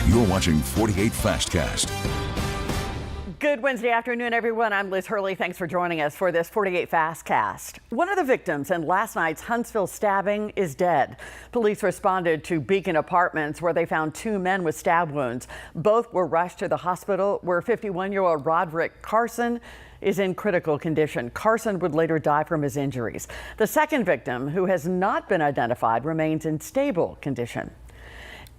You're watching 48 Fastcast. Good Wednesday afternoon, everyone. I'm Liz Hurley. Thanks for joining us for this 48 Fastcast. One of the victims in last night's Huntsville stabbing is dead. Police responded to Beacon Apartments where they found two men with stab wounds. Both were rushed to the hospital where 51-year-old Roderick Carson is in critical condition. Carson would later die from his injuries. The second victim, who has not been identified, remains in stable condition.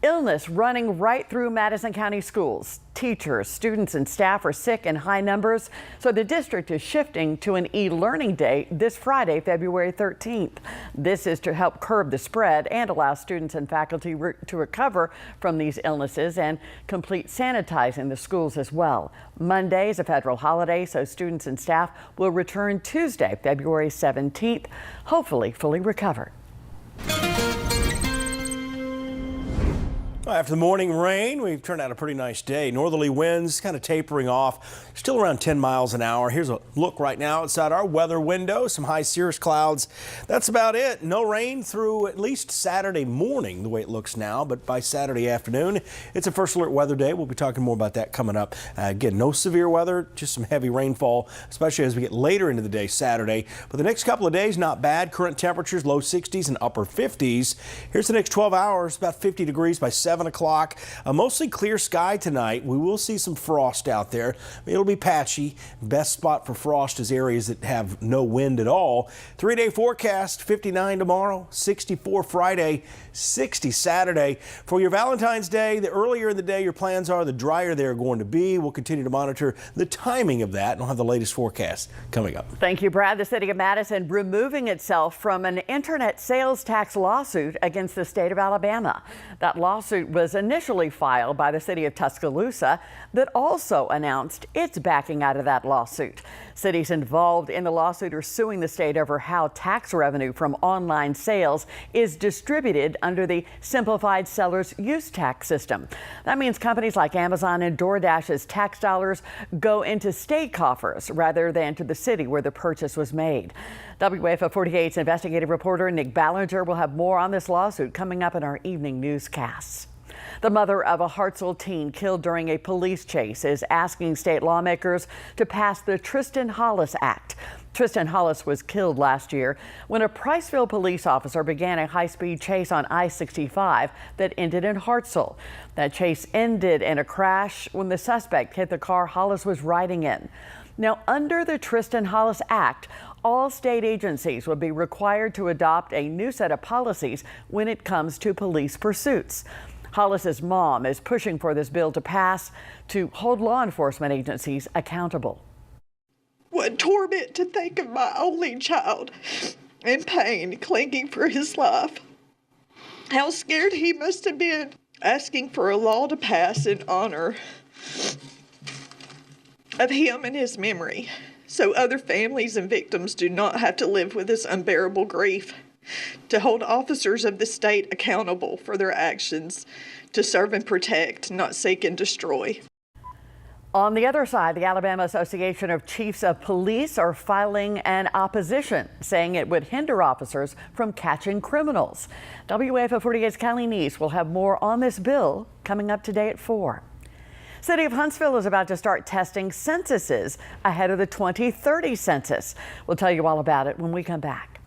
Illness running right through Madison County Schools. Teachers, students, and staff are sick in high numbers, so the district is shifting to an e-learning day this Friday, February 13th. This is to help curb the spread and allow students and faculty to recover from these illnesses and complete sanitizing the schools as well. Monday is a federal holiday, so students and staff will return Tuesday, February 17th, hopefully fully recovered. After the morning rain, we've turned out a pretty nice day. Northerly winds kind of tapering off, still around 10 miles an hour. Here's a look right now outside our weather window. Some high cirrus clouds. That's about it. No rain through at least Saturday morning, the way it looks now. But by Saturday afternoon, it's a first alert weather day. We'll be talking more about that coming up. Again, no severe weather, just some heavy rainfall, especially as we get later into the day Saturday. But the next couple of days, not bad. Current temperatures, low 60s and upper 50s. Here's the next 12 hours, about 50 degrees by 7 o'clock. A mostly clear sky tonight. We will see some frost out there. It'll be patchy. Best spot for frost is areas that have no wind at all. 3-day forecast, 59 tomorrow, 64 Friday, 60 Saturday. For your Valentine's Day, the earlier in the day your plans are, the drier they're going to be. We'll continue to monitor the timing of that and we'll have the latest forecast coming up. Thank you, Brad. The city of Madison removing itself from an internet sales tax lawsuit against the state of Alabama. That lawsuit was initially filed by the city of Tuscaloosa that also announced it's backing out of that lawsuit. Cities involved in the lawsuit are suing the state over how tax revenue from online sales is distributed under the simplified seller's use tax system. That means companies like Amazon and DoorDash's tax dollars go into state coffers rather than to the city where the purchase was made. WAFF 48's investigative reporter Nick Ballinger will have more on this lawsuit coming up in our evening newscasts. The mother of a Hartsville teen killed during a police chase is asking state lawmakers to pass the Tristan Hollis Act. Tristan Hollis was killed last year when a Priceville police officer began a high-speed chase on I-65 that ended in Hartsville. That chase ended in a crash when the suspect hit the car Hollis was riding in. Now, under the Tristan Hollis Act, all state agencies would be required to adopt a new set of policies when it comes to police pursuits. Hollis's mom is pushing for this bill to pass to hold law enforcement agencies accountable. What torment to think of my only child in pain, clinging for his life. How scared he must have been, asking for a law to pass in honor of him and his memory, so other families and victims do not have to live with this unbearable grief. To hold officers of the state accountable for their actions, to serve and protect, not seek and destroy. On the other side, the Alabama Association of Chiefs of Police are filing an opposition, saying it would hinder officers from catching criminals. WAFF 48's Callie Neese will have more on this bill coming up today at 4. City of Huntsville is about to start testing censuses ahead of the 2030 census. We'll tell you all about it when we come back.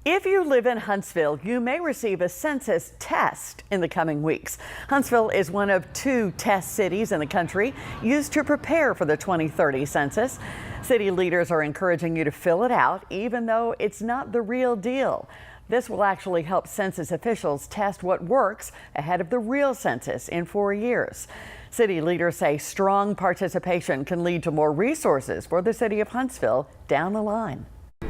If you live in Huntsville, you may receive a census test in the coming weeks. Huntsville is one of 2 test cities in the country used to prepare for the 2030 census. City leaders are encouraging you to fill it out, even though it's not the real deal. This will actually help census officials test what works ahead of the real census in 4 years. City leaders say strong participation can lead to more resources for the city of Huntsville down the line.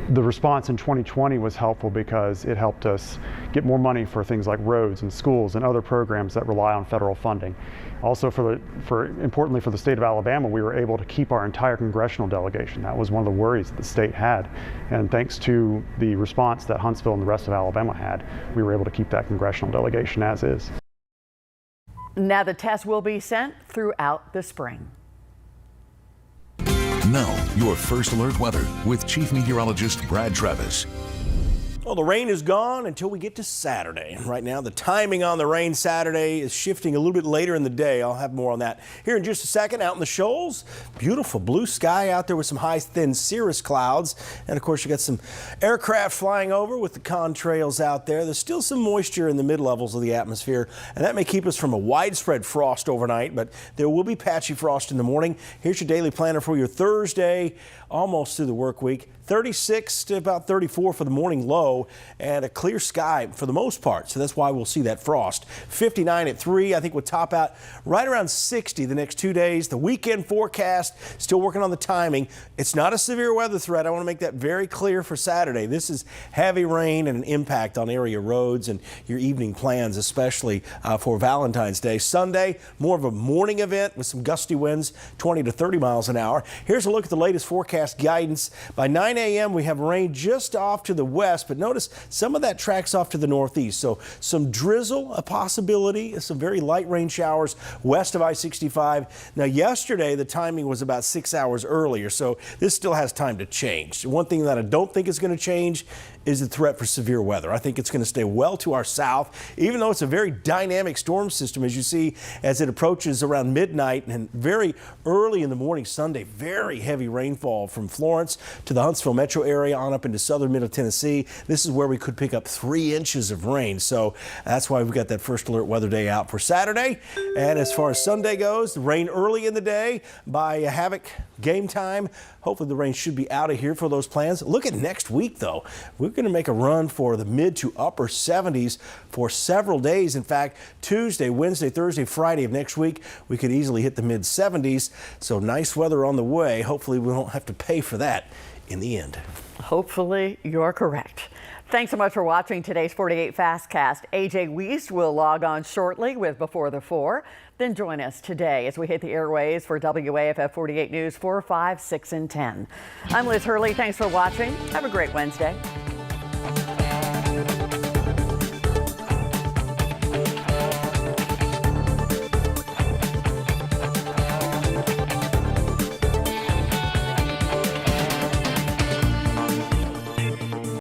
The response in 2020 was helpful because it helped us get more money for things like roads and schools and other programs that rely on federal funding. Also, importantly for the state of Alabama, we were able to keep our entire congressional delegation. That was one of the worries that the state had. And thanks to the response that Huntsville and the rest of Alabama had, we were able to keep that congressional delegation as is. Now the test will be sent throughout the spring. Now, your first alert weather with Chief Meteorologist Brad Travis. Well, the rain is gone until we get to Saturday. Right now, the timing on the rain Saturday is shifting a little bit later in the day. I'll have more on that here in just a second. Out in the shoals, beautiful blue sky out there with some high, thin cirrus clouds. And of course, you got some aircraft flying over with the contrails out there. There's still some moisture in the mid-levels of the atmosphere, and that may keep us from a widespread frost overnight, but there will be patchy frost in the morning. Here's your daily planner for your Thursday, almost through the work week. 36 to about 34 for the morning low and a clear sky for the most part. So that's why we'll see that frost. 59 at 3. I think we'll top out right around 60 the next 2 days. The weekend forecast, still working on the timing. It's not a severe weather threat. I want to make that very clear for Saturday. This is heavy rain and an impact on area roads and your evening plans, especially for Valentine's Day. Sunday, more of a morning event with some gusty winds, 20 to 30 miles an hour. Here's a look at the latest forecast guidance. By 9 a.m. we have rain just off to the west, but notice some of that tracks off to the northeast. So some drizzle, a possibility, some very light rain showers west of I-65. Now yesterday the timing was about 6 hours earlier, so this still has time to change. One thing that I don't think is going to change is the threat for severe weather. I think it's going to stay well to our south, even though it's a very dynamic storm system, as you see as it approaches around midnight and very early in the morning Sunday. Very heavy rainfall from Florence to the Huntsville metro area on up into southern middle Tennessee. This is where we could pick up 3 inches of rain. So that's why we've got that first alert weather day out for Saturday. And as far as Sunday goes, the rain early in the day by Havoc game time. Hopefully the rain should be out of here for those plans. Look at next week, though. We're going to make a run for the mid to upper 70s for several days. In fact, Tuesday, Wednesday, Thursday, Friday of next week, we could easily hit the mid 70s. So nice weather on the way. Hopefully we won't have to pay for that in the end. Hopefully you're correct. Thanks so much for watching today's 48 Fastcast. AJ Wiest will log on shortly with Before the 4. Then join us today as we hit the airways for WAFF 48 News 4, 5, 6, and 10. I'm Liz Hurley. Thanks for watching. Have a great Wednesday.